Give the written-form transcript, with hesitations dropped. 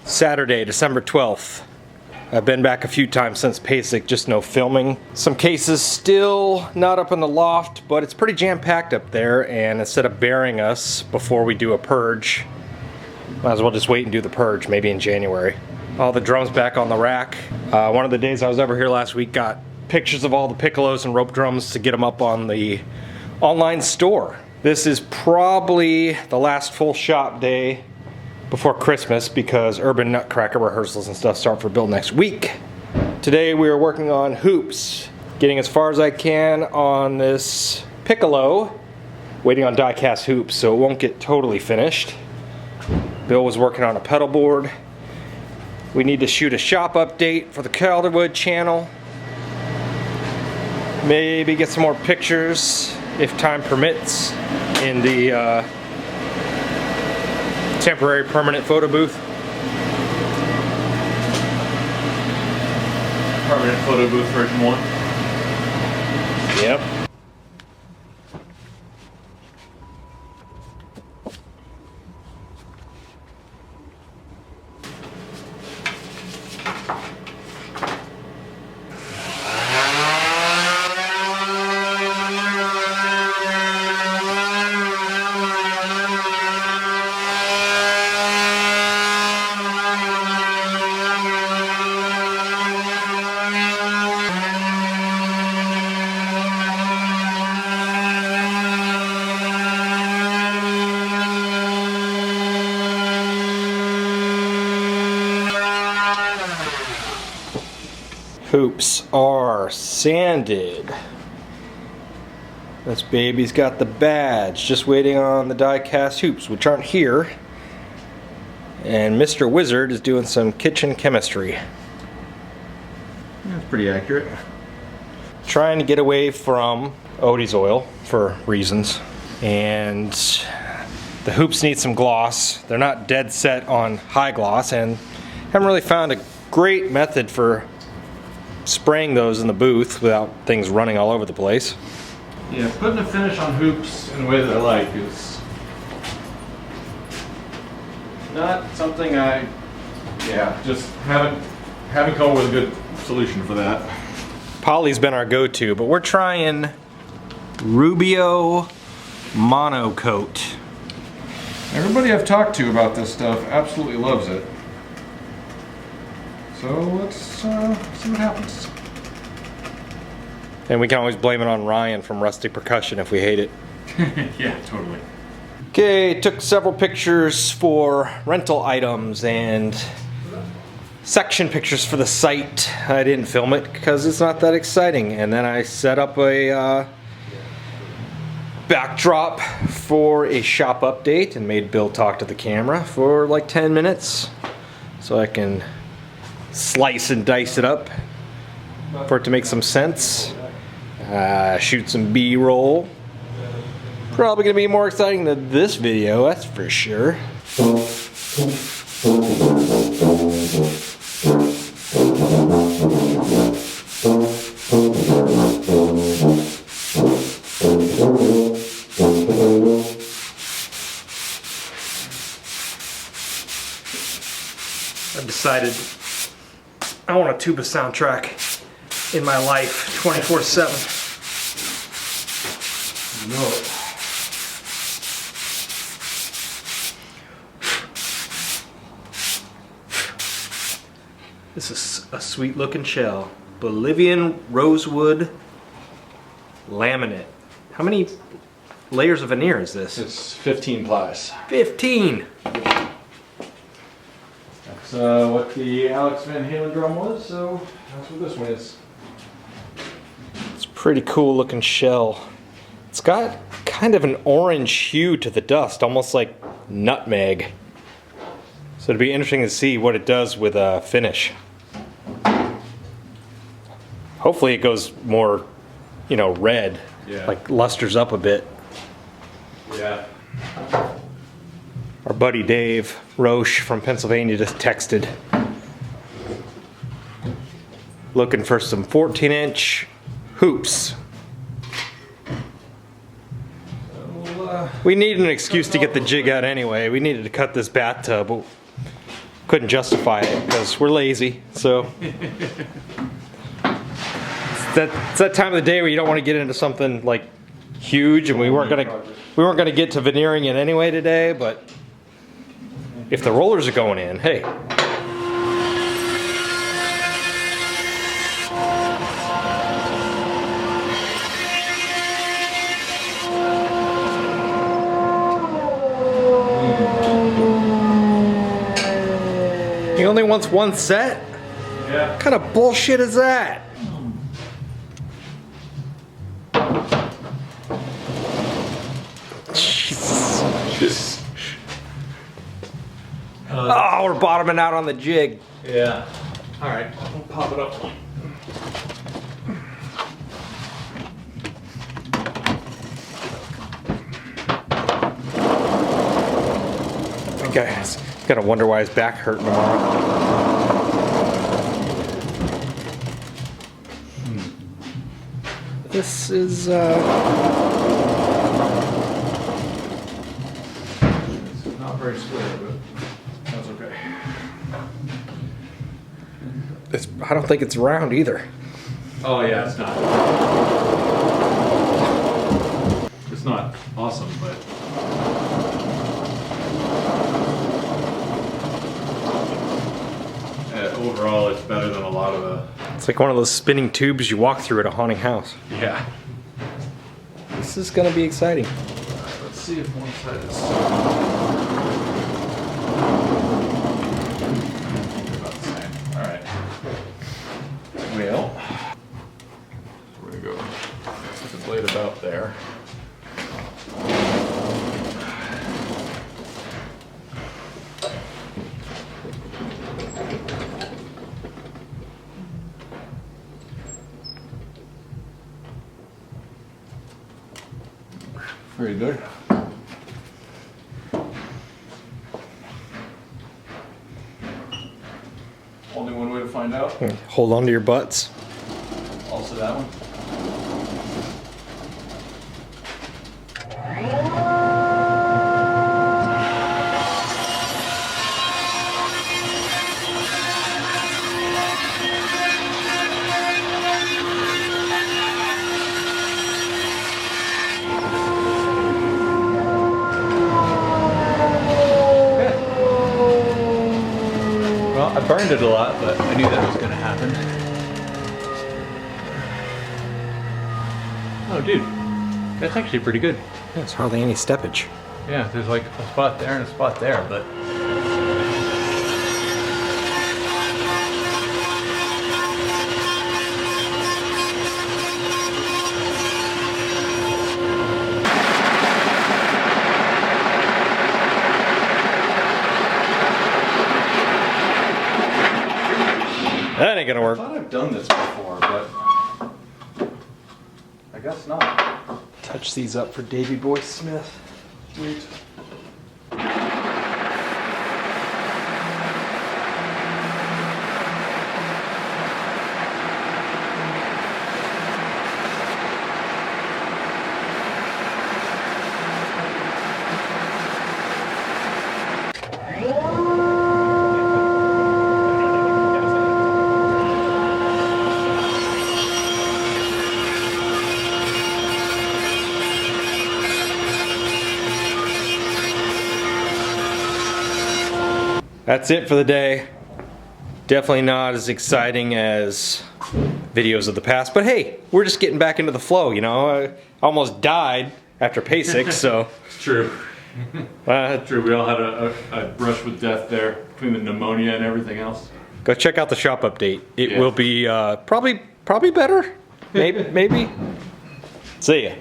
Saturday, December 12th. I've been back a few times since PASIC, just no filming. Some cases still not up in the loft, but it's pretty jam-packed up there, and instead of burying us before we do a purge, might as well just wait and do the purge, maybe in January. All the drums back on the rack. One of the days I was over here last week got pictures of all the piccolos and rope drums to get them up on the online store. This is probably the last full shop day before Christmas because Urban Nutcracker rehearsals and stuff start for Bill next week. Today we are working on hoops, getting as far as I can on this piccolo, waiting on die cast hoops so it won't get totally finished. Bill was working on a pedal board. We need to shoot a shop update for the Calderwood channel. Maybe get some more pictures if time permits in the temporary permanent photo booth. Permanent photo booth version 1. Yep. Hoops are sanded. This baby's got the badge, just waiting on the die cast hoops, which aren't here. And Mr. Wizard is doing some kitchen chemistry. That's pretty accurate. Trying to get away from Odie's oil for reasons. And the hoops need some gloss. They're not dead set on high gloss, and haven't really found a great method for spraying those in the booth without things running all over the place. Yeah, putting a finish on hoops in a way that I like is not something just haven't come up with a good solution for that. Poly's been our go-to, but we're trying Rubio Monocoat. Everybody I've talked to about this stuff absolutely loves it. So let's see what happens. And we can always blame it on Ryan from Rustic Percussion if we hate it. Yeah, totally. Okay, took several pictures for rental items and section pictures for the site. I didn't film it because it's not that exciting. And then I set up a backdrop for a shop update and made Bill talk to the camera for like 10 minutes so I can slice and dice it up for it to make some sense. Shoot some B-roll. Probably gonna be more exciting than this video, that's for sure. I've decided I want a Tuba soundtrack in my life, 24/7. No. This is a sweet looking shell. Bolivian Rosewood laminate. How many layers of veneer is this? It's 15 plies. 15! That's what the Alex Van Halen drum was, so that's what this one is. It's a pretty cool looking shell. It's got kind of an orange hue to the dust, almost like nutmeg. So it'd be interesting to see what it does with a finish. Hopefully it goes more, red, like lusters up a bit. Yeah. Our buddy Dave Roche from Pennsylvania just texted. Looking for some 14-inch hoops. We needed an excuse to get the jig out anyway. We needed to cut this bathtub. couldn't justify it because we're lazy. So it's that time of the day where you don't want to get into something like huge, and we weren't gonna get to veneering it anyway today. But if the rollers are going in, hey. He only wants one set? Yeah. What kind of bullshit is that? Jesus. Oh, we're bottoming out on the jig. Yeah. All right. We'll pop it up. Guys, gotta wonder why his back hurting tomorrow. This is It's not very square, but that's okay. I don't think it's round either. Oh yeah, it's not. It's not awesome, but overall, it's better than a lot of the. It's like one of those spinning tubes you walk through at a haunting house. Yeah. This is gonna be exciting. Let's see if one side is. About the same. All right. Well, we're gonna go put the blade about there. Very good. Only one way to find out. Hold on to your butts. Also that one. Well, I burned it a lot, but I knew that was going to happen. Oh, dude, that's actually pretty good. Yeah, it's hardly any steppage. Yeah, there's like a spot there and a spot there, but... That ain't gonna work. I thought I've done this before, but I guess not. Touch these up for Davy Boy Smith. Sweet. That's it for the day. Definitely not as exciting as videos of the past, but hey, we're just getting back into the flow, you know? I almost died after PASIC, so. It's true. True, we all had a brush with death there between the pneumonia and everything else. Go check out the shop update. It will be probably better. Maybe. See ya.